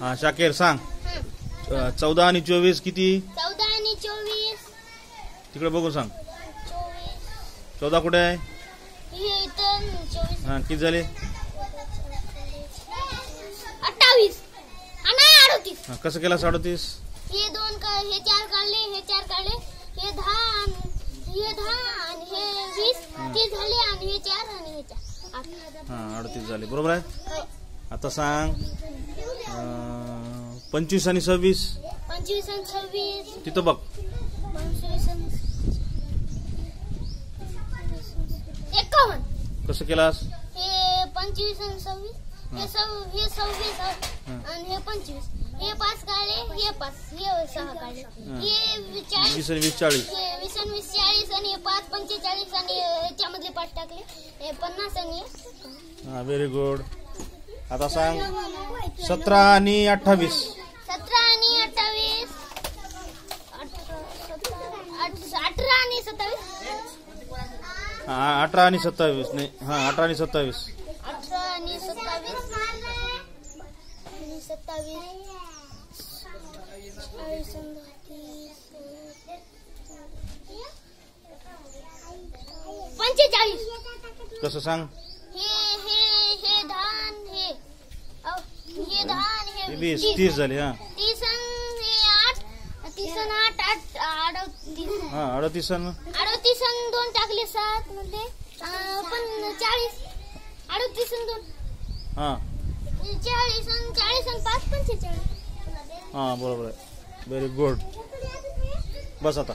हा शाकीर सांग. 14 आणि 24 किती? 14 आणि 24 तिकडे बघून सांग. 24 14 कुठे आहे? हे इथं 24 हा किती झाले? 28 आणि 38. हा कसं केला 37? हे 2 हे 4 काढले, हे 4 काढले, हे 10 आणि हे 20 ते झाले आणि हे 4 आणि हे 4 8. हा 38 झाले बरोबर आहे. हो. आता सांग 25 आणि 26 25 आणि 26 तिथं बघ. 25 आणि 51. कसं केलास? हे 25 आणि 26 हे 26 आणि हे 25 हे 5 काढले, हे 5 हे 6 काढले, हे 40 20 आणि 20 40 हे 20 आणि 20 40 आणि हे 5 45 आणि याच्यामधले 5 टाकले, हे 50 आणि हा व्हेरी गुड. आता सांग 17 आणि 28 17 आणि 28 18 आणि 27 हा 18 आणि 27 नाही हा 18 आणि 27 18 आणि 27 आणि 27 45. कसं सांग? हे धान हे 20 30 झाले. हा 30 आणि हे 8 30 आणि 8 38 हा 38 आणि 38 आणि 2 टाकले 7 मध्ये पण 40 38 आणि 2 हा 40 आणि 5 45. हा बरोबर आहे. Very good. बस आता.